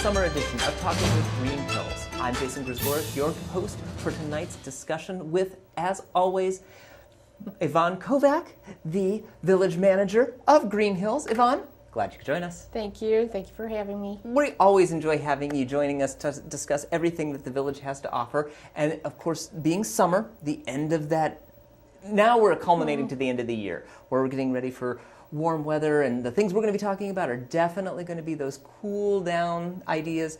summer edition of Talking with Greenhills. I'm Jason Griswold, your host for tonight's discussion with, as always, Yvonne Kovac, the village manager of Greenhills. Yvonne, glad you could join us. Thank you. Thank you for having me. We always enjoy having you joining us to discuss everything that the village has to offer. And of course, being summer, the end of that, now we're culminating to the end of the year, where we're getting ready for warm weather, and the things we're going to be talking about are definitely going to be those cool down ideas.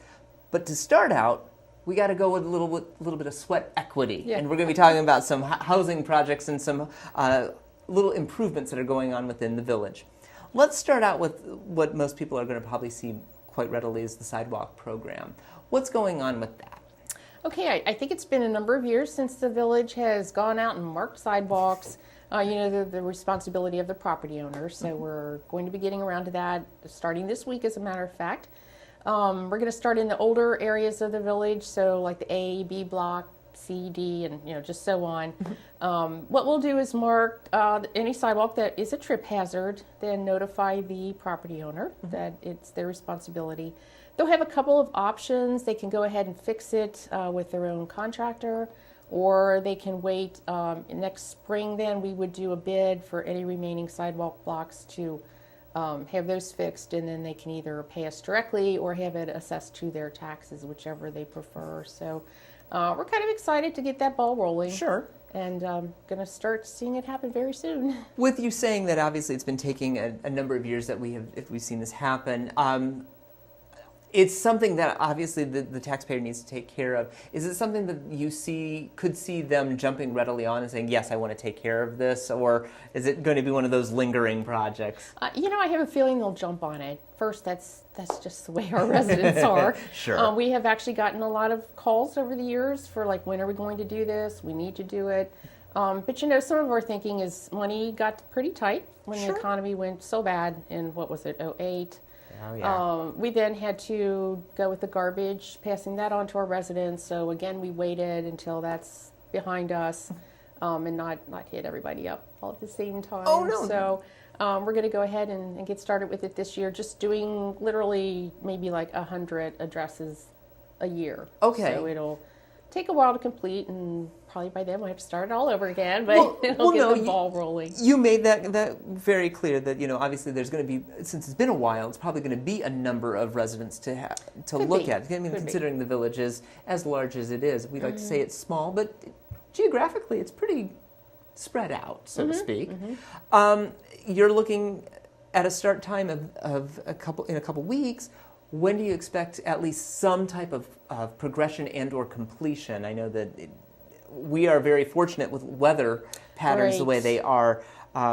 But to start out, we got to go with a little bit of sweat equity. Yeah. And we're going to be talking about some housing projects and some little improvements that are going on within the village. Let's start out with what most people are going to probably see quite readily is the sidewalk program. What's going on with that? Okay, I think it's been a number of years since the village has gone out and marked sidewalks. The responsibility of the property owner. So we're going to be getting around to that starting this week, as a matter of fact. We're going to start in the older areas of the village, so like the A, B block, C, D, and just so on. What we'll do is mark any sidewalk that is a trip hazard, then notify the property owner that it's their responsibility. They'll have a couple of options. They can go ahead and fix it with their own contractor, or they can wait. Next spring, then we would do a bid for any remaining sidewalk blocks to have those fixed, and then they can either pay us directly or have it assessed to their taxes, whichever they prefer. So we're kind of excited to get that ball rolling. Sure. And going to start seeing it happen very soon. With you saying that obviously it's been taking a number of years that we've seen this happen, it's something that obviously the taxpayer needs to take care of. Is it something that you could see them jumping readily on and saying, yes, I want to take care of this? Or is it going to be one of those lingering projects? I have a feeling they'll jump on it. First, that's just the way our residents are. Sure. We have actually gotten a lot of calls over the years for like, when are we going to do this? We need to do it. But some of our thinking is money got pretty tight when the economy went so bad in, what was it, 2008? Oh, yeah. We then had to go with the garbage, passing that on to our residents. So again, we waited until that's behind us and not hit everybody up all at the same time. Oh, no. So we're going to go ahead and get started with it this year, just doing literally maybe like 100 addresses a year. Okay. So it'll take a while to complete, and probably by then we'll have to start it all over again, but it'll get the ball rolling. You made that very clear that, obviously there's going to be, since it's been a while, it's probably going to be a number of residents to look at. I mean, considering the village is as large as it is. We like to say it's small, but geographically it's pretty spread out, so to speak. You're looking at a start time of in a couple weeks. When do you expect at least some type of progression and or completion? I know that we are very fortunate with weather patterns the way they are.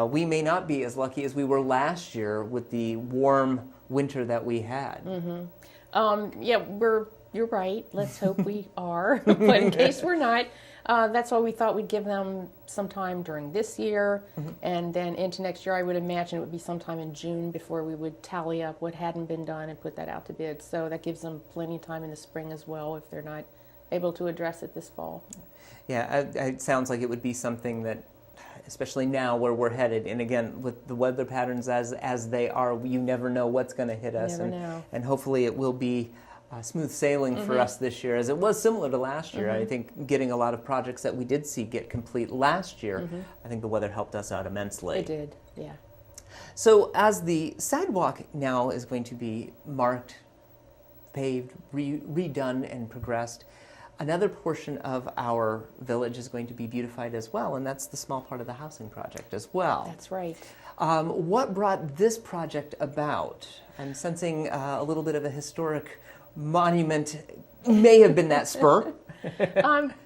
We may not be as lucky as we were last year with the warm winter that we had. You're right. Let's hope we are. But in case we're not, that's why we thought we'd give them some time during this year, and then into next year. I would imagine it would be sometime in June before we would tally up what hadn't been done and put that out to bid. So that gives them plenty of time in the spring as well if they're not able to address it this fall. Yeah, it sounds like it would be something that, especially now where we're headed, and again, with the weather patterns as they are, you never know what's going to hit us. And hopefully it will be smooth sailing for us this year, as it was similar to last year. I think getting a lot of projects that we did see get complete last year, I think the weather helped us out immensely. It did, yeah. So as the sidewalk now is going to be marked, paved, redone, and progressed, another portion of our village is going to be beautified as well, and that's the small part of the housing project as well. That's right. What brought this project about? I'm sensing a little bit of a historic monument may have been that spur.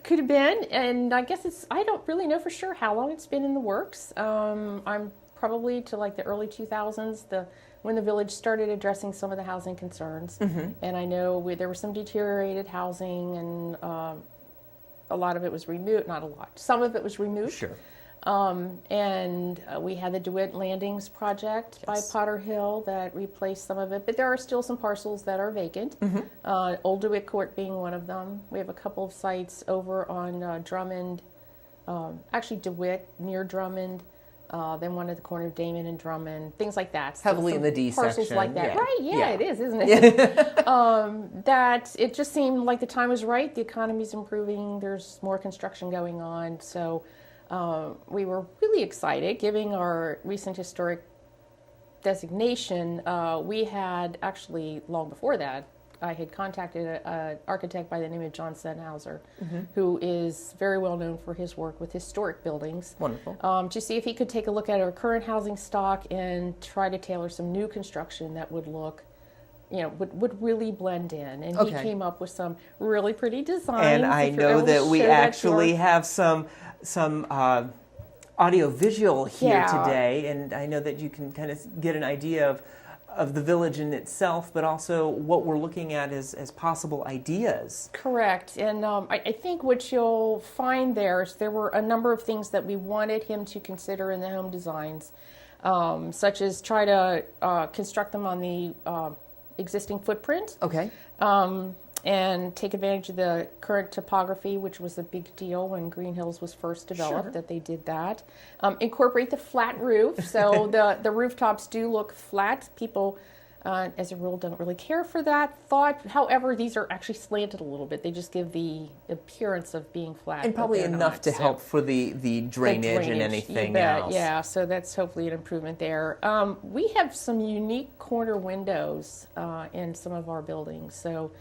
Could have been, and I guess I don't really know for sure how long it's been in the works. I'm probably to like the early 2000s, when the village started addressing some of the housing concerns. And I know there was some deteriorated housing, and a lot of it was removed, not a lot, some of it was removed. Sure. And we had the DeWitt Landings project by Potter Hill that replaced some of it, but there are still some parcels that are vacant. Old DeWitt Court being one of them. We have a couple of sites over on Drummond, actually DeWitt near Drummond, then one at the corner of Damon and Drummond, things like that. Heavily Some in the D parcels section. like that. Yeah. Right, Yeah. it is, isn't it? That it just seemed like the time was right. The economy's improving. There's more construction going on. So we were really excited, given our recent historic designation. We had actually, long before that, I had contacted an architect by the name of John Sennhauser, who is very well known for his work with historic buildings. Wonderful. To see if he could take a look at our current housing stock and try to tailor some new construction that would look, would really blend in. And he came up with some really pretty designs. And I know that we actually have some audio-visual here today, and I know that you can kind of get an idea of the village in itself, but also what we're looking at as possible ideas. Correct. And I think what you'll find there is there were a number of things that we wanted him to consider in the home designs, such as try to construct them on the existing footprint. Okay. And take advantage of the current topography, which was a big deal when Greenhills was first developed, that they did that. Incorporate the flat roof, so the rooftops do look flat. People, as a rule, don't really care for that thought. However, these are actually slanted a little bit. They just give the appearance of being flat. And probably enough to help for the drainage and anything else. Yeah, so that's hopefully an improvement there. We have some unique corner windows in some of our buildings, so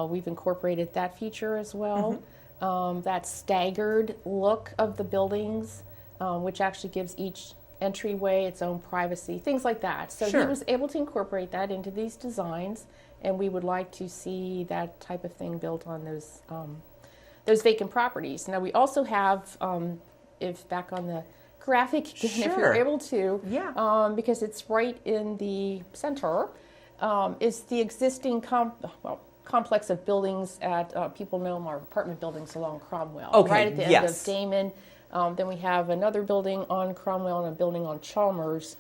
we've incorporated that feature as well. That staggered look of the buildings, which actually gives each entryway its own privacy, things like that. So he was able to incorporate that into these designs, and we would like to see that type of thing built on those vacant properties. Now we also have, if back on the graphic, if you're able to, because it's right in the center, is the existing complex of buildings at, people know them, our apartment buildings along Cromwell, right at the end of Damon. Then we have another building on Cromwell and a building on Chalmers.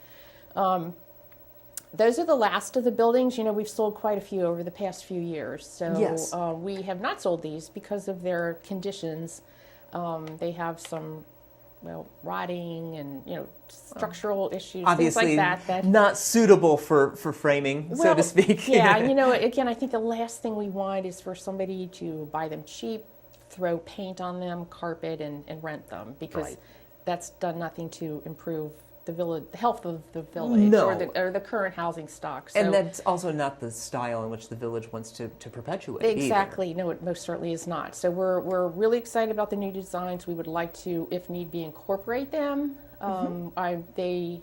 Those are the last of the buildings. We've sold quite a few over the past few years. So we have not sold these because of their conditions. They have some rotting and structural issues, obviously things like that. Not suitable for framing, so to speak. Yeah, again, I think the last thing we want is for somebody to buy them cheap, throw paint on them, carpet, and rent them, because that's done nothing to improve the health of the village or the current housing stock. So, and that's also not the style in which the village wants to perpetuate. Exactly. Either. No, it most certainly is not. So we're really excited about the new designs. We would like to, if need be, incorporate them. They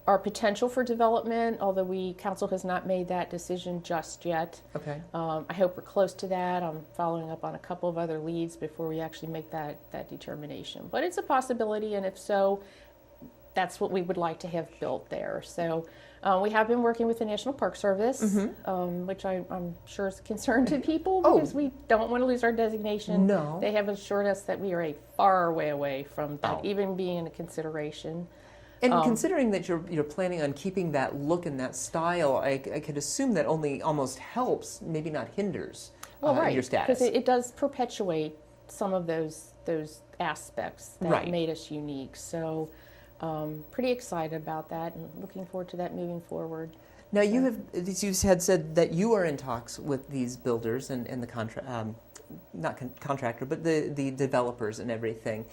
are potential for development, although council has not made that decision just yet. Okay. I hope we're close to that. I'm following up on a couple of other leads before we actually make that determination. But it's a possibility, and if so, that's what we would like to have built there. So we have been working with the National Park Service, which I'm sure is a concern to people because we don't want to lose our designation. No. They have assured us that we are a far way away from that even being a consideration. And considering that you're planning on keeping that look and that style, I could assume that only almost helps, maybe not hinders your status. Because it does perpetuate some of those aspects that made us unique. So pretty excited about that and looking forward to that moving forward. Now you had said that you are in talks with these builders and the contractor, but the developers and everything.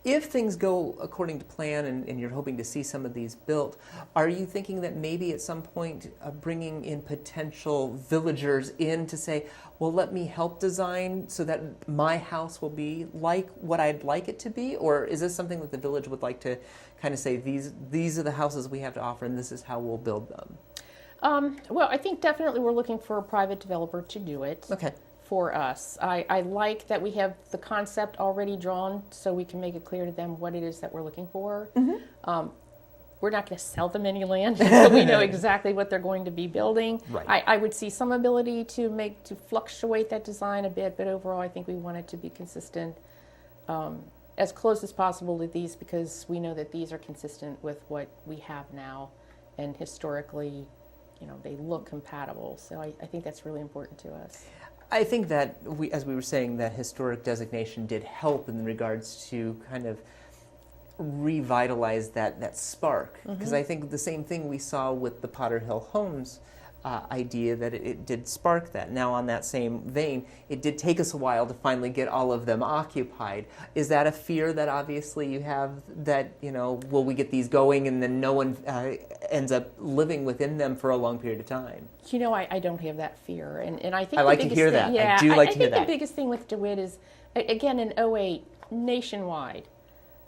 If things go according to plan and you're hoping to see some of these built, are you thinking that maybe at some point bringing in potential villagers in to say, well, let me help design so that my house will be like what I'd like it to be? Or is this something that the village would like to kind of say, these are the houses we have to offer and this is how we'll build them? Well, I think definitely we're looking for a private developer to do it. Okay. For us. I like that we have the concept already drawn so we can make it clear to them what it is that we're looking for. We're not going to sell them any land until we know exactly what they're going to be building. Right. I would see some ability to fluctuate that design a bit, but overall I think we want it to be consistent as close as possible to these, because we know that these are consistent with what we have now, and historically, they look compatible. So I think that's really important to us. I think that as we were saying, that historic designation did help in regards to kind of revitalize that spark. Because I think the same thing we saw with the Potter Hill Homes idea, that it did spark that. Now, on that same vein, it did take us a while to finally get all of them occupied. Is that a fear that obviously you have, that, will we get these going and then no one ends up living within them for a long period of time? I don't have that fear. And I think I like to hear that. I do like to hear that. I think the biggest thing with DeWitt is, again, in '08, nationwide,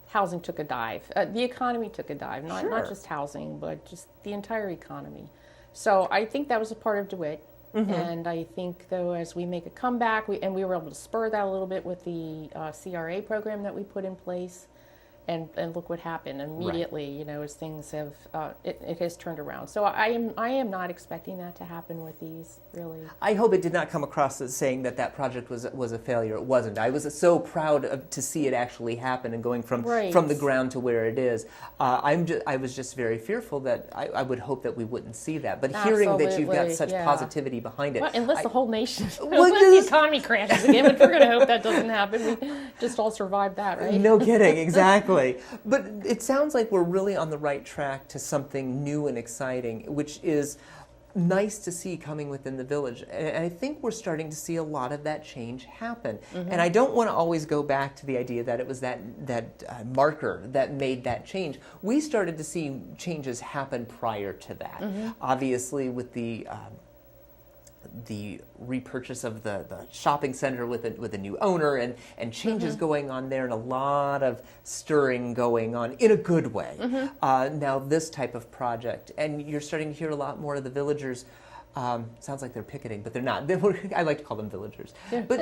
housing took a dive. The economy took a dive, not just housing, but just the entire economy. So I think that was a part of DeWitt. And I think, though, as we make a comeback, we were able to spur that a little bit with the CRA program that we put in place. And look what happened immediately, as things have, it has turned around. So I am not expecting that to happen with these, really. I hope it did not come across as saying that project was a failure. It wasn't. I was so proud to see it actually happen and going from the ground to where it is. I was just very fearful that I would hope that we wouldn't see that. But hearing that you've got such positivity behind it. Well, unless the whole nation, unless the economy crashes again, but we're going to hope that doesn't happen. We just all survived that, right? No kidding, exactly. But it sounds like we're really on the right track to something new and exciting, which is nice to see coming within the village. And I think we're starting to see a lot of that change happen. And I don't want to always go back to the idea that it was that marker that made that change. We started to see changes happen prior to that. Obviously, with the repurchase of the shopping center with a new owner and changes going on there, and a lot of stirring going on in a good way. Now this type of project, and you're starting to hear a lot more of the villagers. Sounds like they're picketing, but they're not. I like to call them villagers. But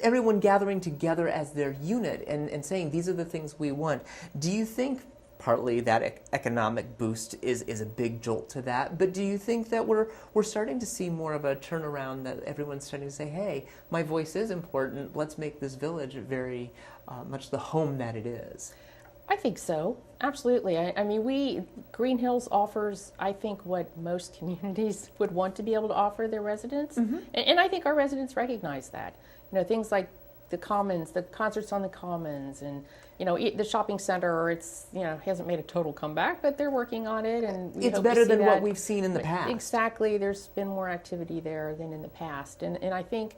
everyone gathering together as their unit and saying, these are the things we want. Do you think partly that economic boost is a big jolt to that, but do you think that we're starting to see more of a turnaround, that everyone's starting to say, hey, my voice is important, let's make this village very much the home that it is? I think so, absolutely. I mean, Greenhills offers, I think, what most communities would want to be able to offer their residents, and I think our residents recognize that. Things like the commons, the concerts on the commons, and the shopping center. It's hasn't made a total comeback, but they're working on it, and it's better than what we've seen in the past. Exactly, there's been more activity there than in the past, and I think,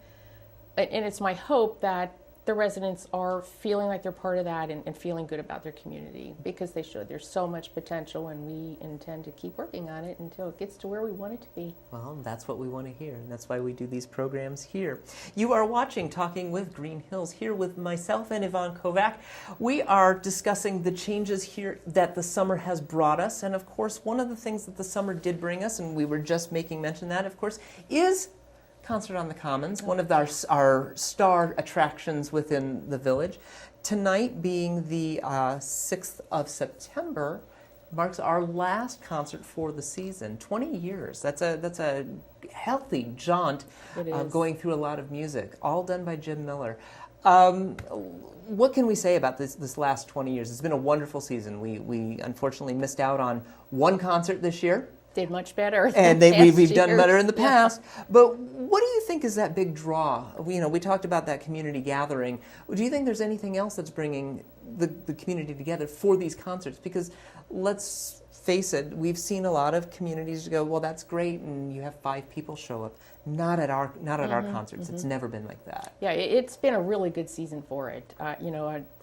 and it's my hope that the residents are feeling like they're part of that and feeling good about their community, because they should. There's so much potential, and we intend to keep working on it until it gets to where we want it to be. Well, that's what we want to hear, and that's why we do these programs here. You are watching Talking with Greenhills, here with myself and Yvonne Kovac. We are discussing the changes here that the summer has brought us, and of course, one of the things that the summer did bring us, and we were just making mention that, of course, is Concert on the Commons, one of our star attractions within the village. Tonight, being the 6th of September, marks our last concert for the season. 20 years. That's a healthy jaunt, going through a lot of music, all done by Jim Miller. What can we say about this last 20 years? It's been a wonderful season. We unfortunately missed out on one concert this year. Did much better. And we've done better in the past. But what do you think is that big draw? We talked about that community gathering. Do you think there's anything else that's bringing the community together for these concerts? Because let's face it, we've seen a lot of communities go, well, that's great, and you have 5 people show up. Not at our concerts. It's never been like that. Yeah, it's been a really good season for it.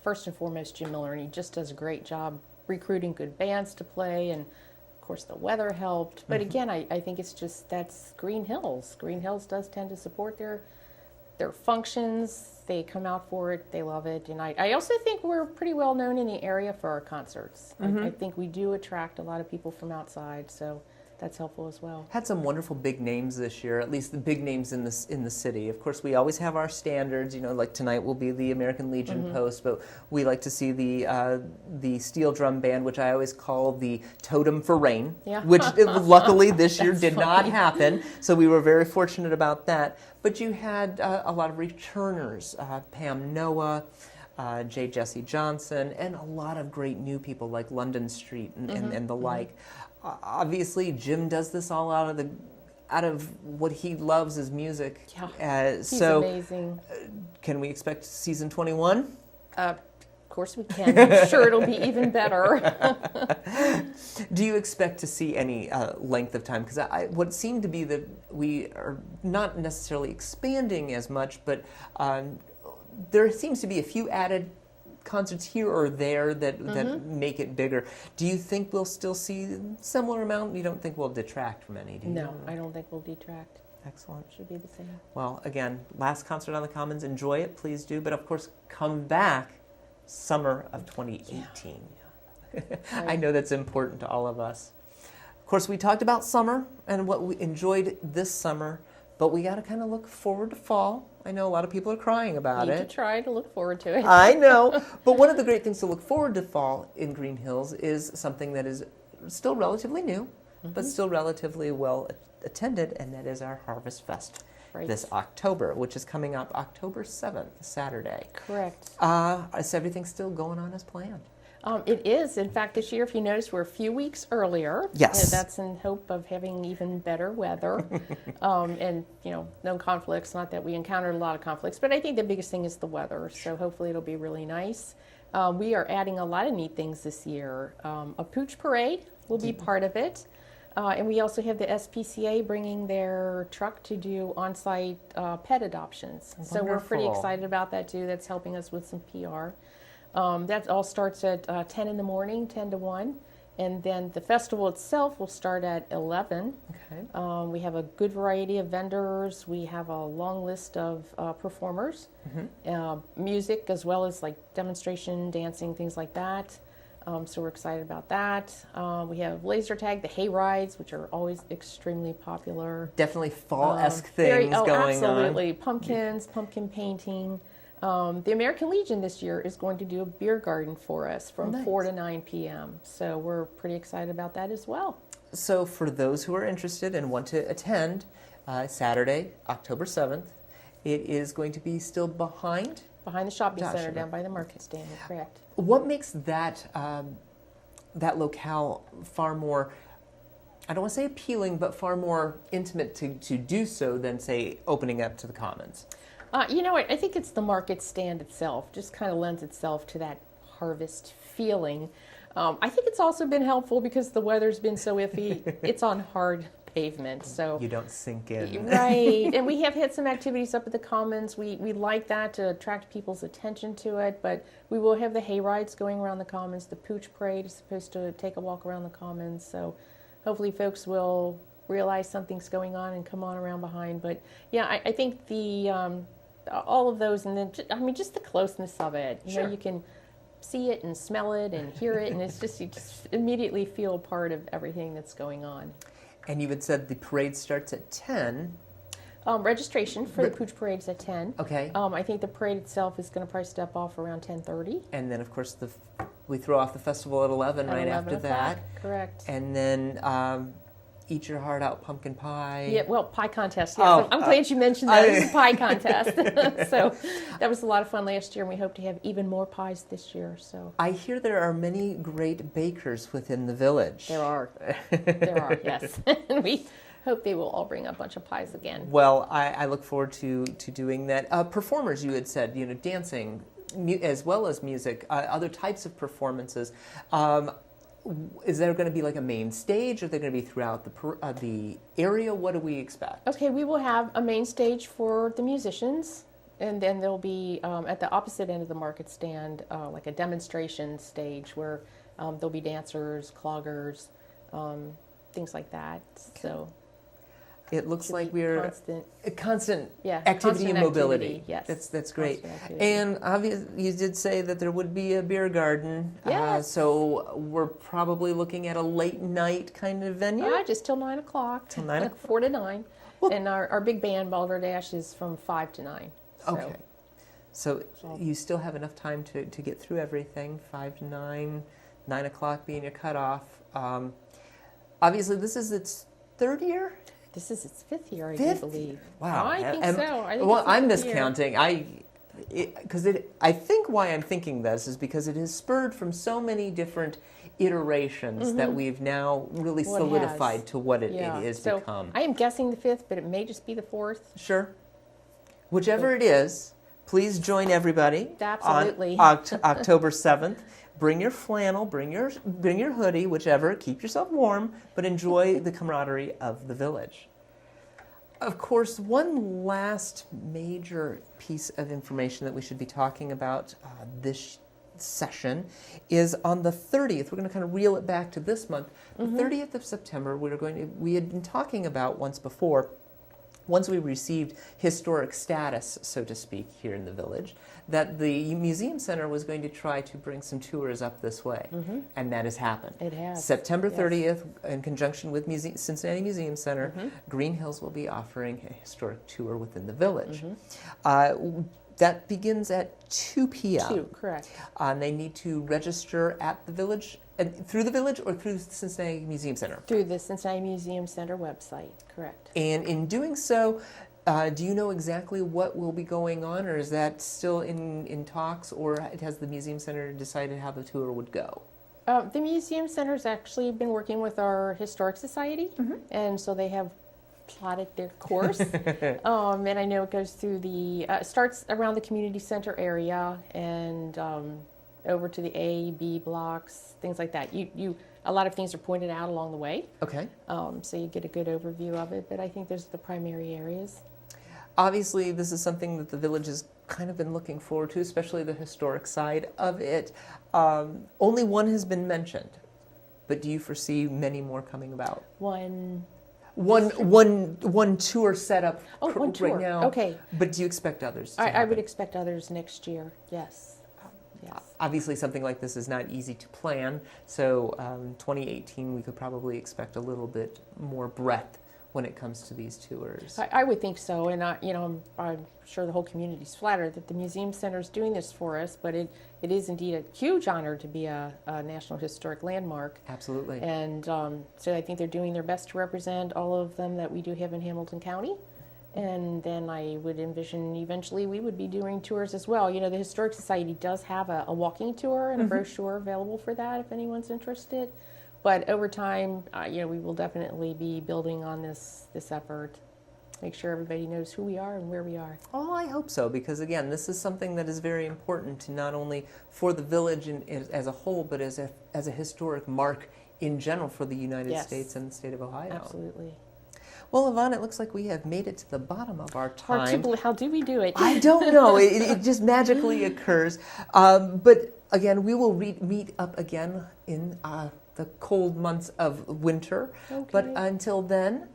First and foremost, Jim Miller, and he just does a great job recruiting good bands to play, and of course the weather helped. But again, I think it's just, that's Greenhills. Greenhills does tend to support their functions. They come out for it. They love it. And I also think we're pretty well known in the area for our concerts. I think we do attract a lot of people from outside, so that's helpful as well. Had some wonderful big names this year, at least the big names in the city. Of course, we always have our standards. Like tonight will be the American Legion Post, but we like to see the steel drum band, which I always call the Totem for Rain, which luckily this year did not happen. So we were very fortunate about that. But you had a lot of returners, Pam Noah, J. Jesse Johnson, and a lot of great new people like London Street and the like. Obviously, Jim does this all out of what he loves is music. Yeah, he's amazing. Can we expect season 21? Of course we can. I'm sure it'll be even better. Do you expect to see any length of time? Because what seemed to be that we are not necessarily expanding as much, but there seems to be a few added concerts here or there that make it bigger. Do you think we'll still see similar amount? You don't think we'll detract from any, do you? No, I don't think we'll detract. Excellent. Should be the same. Well, again, last concert on the Commons. Enjoy it, please do. But of course, come back summer of 2018. Yeah. I know that's important to all of us. Of course, we talked about summer and what we enjoyed this summer, but we got to kind of look forward to fall. I know a lot of people are crying about it. Need to try to look forward to it. I know. But one of the great things to look forward to fall in Greenhills is something that is still relatively new, but still relatively well attended, and that is our Harvest Fest this October, which is coming up October 7th, Saturday. Correct. Is everything still going on as planned? It is. In fact, this year, if you notice, we're a few weeks earlier. Yes. That's in hope of having even better weather. And, no conflicts. Not that we encountered a lot of conflicts, but I think the biggest thing is the weather. So hopefully it'll be really nice. We are adding a lot of neat things this year. A pooch parade will be part of it. And we also have the SPCA bringing their truck to do on-site pet adoptions. Wonderful. So we're pretty excited about that, too. That's helping us with some PR. That all starts at 10 in the morning, 10 to 1. And then the festival itself will start at 11. Okay. We have a good variety of vendors. We have a long list of performers, music as well as like demonstration, dancing, things like that. So we're excited about that. We have laser tag, the hay rides, which are always extremely popular. Definitely fall-esque things going on. Absolutely. Pumpkins, pumpkin painting. The American Legion this year is going to do a beer garden for us from 4 to 9 p.m. So we're pretty excited about that as well. So for those who are interested and want to attend, Saturday, October 7th, it is going to be still behind the shopping center down by the market stand, correct. What makes that that locale far more, I don't want to say appealing, but far more intimate to do so than, say, opening up to the Commons? You know what? I think it's the market stand itself. Just kind of lends itself to that harvest feeling. I think it's also been helpful because the weather's been so iffy. It's on hard pavement, so you don't sink in. Right. And we have had some activities up at the Commons. We like that to attract people's attention to it, but we will have the hay rides going around the Commons. The Pooch Parade is supposed to take a walk around the Commons, so hopefully folks will realize something's going on and come on around behind. But yeah, I think the all of those, and then just the closeness of it. You know, you can see it and smell it and hear it, and it's just you just immediately feel a part of everything that's going on. And you had said the parade starts at 10. Registration for the Pooch Parade is at 10. Okay. I think the parade itself is going to probably step off around 10:30. And then, of course, we throw off the festival at 11 right after that. Correct. And then Eat Your Heart Out pumpkin pie. Yeah, well, pie contest. Yeah, I'm glad you mentioned that. It's a pie contest. So that was a lot of fun last year, and we hope to have even more pies this year. So I hear there are many great bakers within the village. There are. There are, yes. And we hope they will all bring a bunch of pies again. Well, I look forward to doing that. Performers, you had said, dancing as well as music, other types of performances. Is there going to be like a main stage? Are they going to be throughout the area? What do we expect? Okay, we will have a main stage for the musicians, and then there'll be at the opposite end of the market stand like a demonstration stage where there'll be dancers, cloggers, things like that. Okay. So it looks like we're constant activity constant and mobility. Activity, yes, that's great. And obviously, you did say that there would be a beer garden. Yes. So we're probably looking at a late night kind of venue. Just till 9 o'clock. Till 9 o'clock. 4 to 9. Well, and our big band, Bolivar Dash, is from 5 to 9. So. Okay. So you still have enough time to get through everything. 5 to 9, 9 o'clock being your cutoff. Obviously, this is its third year. This is its 5th year, I do believe. Wow. I think so. I'm miscounting. I think why I'm thinking this is because it has spurred from so many different iterations that we've now really solidified to what it is become. I am guessing the 5th, but it may just be the 4th. Sure. Whichever it is, Please join everybody Absolutely. on October 7th. Bring your flannel, bring your hoodie, whichever. Keep yourself warm, but enjoy the camaraderie of the village. Of course, one last major piece of information that we should be talking about this session is on the 30th. We're going to kind of reel it back to this month. The 30th of September, we had been talking about once before, once we received historic status, so to speak, here in the village, that the Museum Center was going to try to bring some tours up this way. And that has happened. It has. September 30th, in conjunction with Cincinnati Museum Center, Greenhills will be offering a historic tour within the village. That begins at 2 p.m. 2, correct. And they need to register at the village, through the village or through the Cincinnati Museum Center? Through the Cincinnati Museum Center website, correct. And in doing so, do you know exactly what will be going on, or is that still in talks, or has the Museum Center decided how the tour would go? The Museum Center's actually been working with our Historic Society, and so they have plotted their course. And I know it goes through starts around the community center area and over to the A, B blocks, things like that. A lot of things are pointed out along the way. Okay. So you get a good overview of it, but I think those are the primary areas. Obviously, this is something that the village has kind of been looking forward to, especially the historic side of it. Only one has been mentioned, but do you foresee many more coming about? One tour set up one tour. right now. Okay. But do you expect others to I happen? would expect others next year, yes. Yes. Obviously, something like this is not easy to plan, so 2018 we could probably expect a little bit more breadth when it comes to these tours. I would think so, and I'm sure the whole community's flattered that the Museum Center is doing this for us, but it is indeed a huge honor to be a National Historic Landmark. Absolutely. And so I think they're doing their best to represent all of them that we do have in Hamilton County. And then I would envision eventually we would be doing tours as well. The Historic Society does have a walking tour and a brochure available for that if anyone's interested. But over time, we will definitely be building on this effort. Make sure everybody knows who we are and where we are. Oh, I hope so, because again, this is something that is very important to not only for the village as a whole, but as a historic mark in general for the United States and the state of Ohio. Absolutely. Well, Yvonne, it looks like we have made it to the bottom of our time. How do we do it? I don't know. It just magically occurs. But again, we will meet up again in the cold months of winter. Okay. But until then,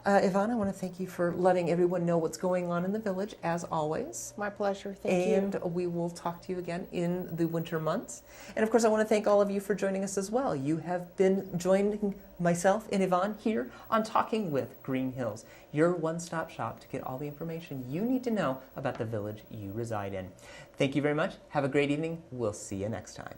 Yvonne, I want to thank you for letting everyone know what's going on in the village, as always. My pleasure. Thank you. And we will talk to you again in the winter months. And of course, I want to thank all of you for joining us as well. You have been joining myself and Yvonne here on Talking with Greenhills, your one-stop shop to get all the information you need to know about the village you reside in. Thank you very much. Have a great evening. We'll see you next time.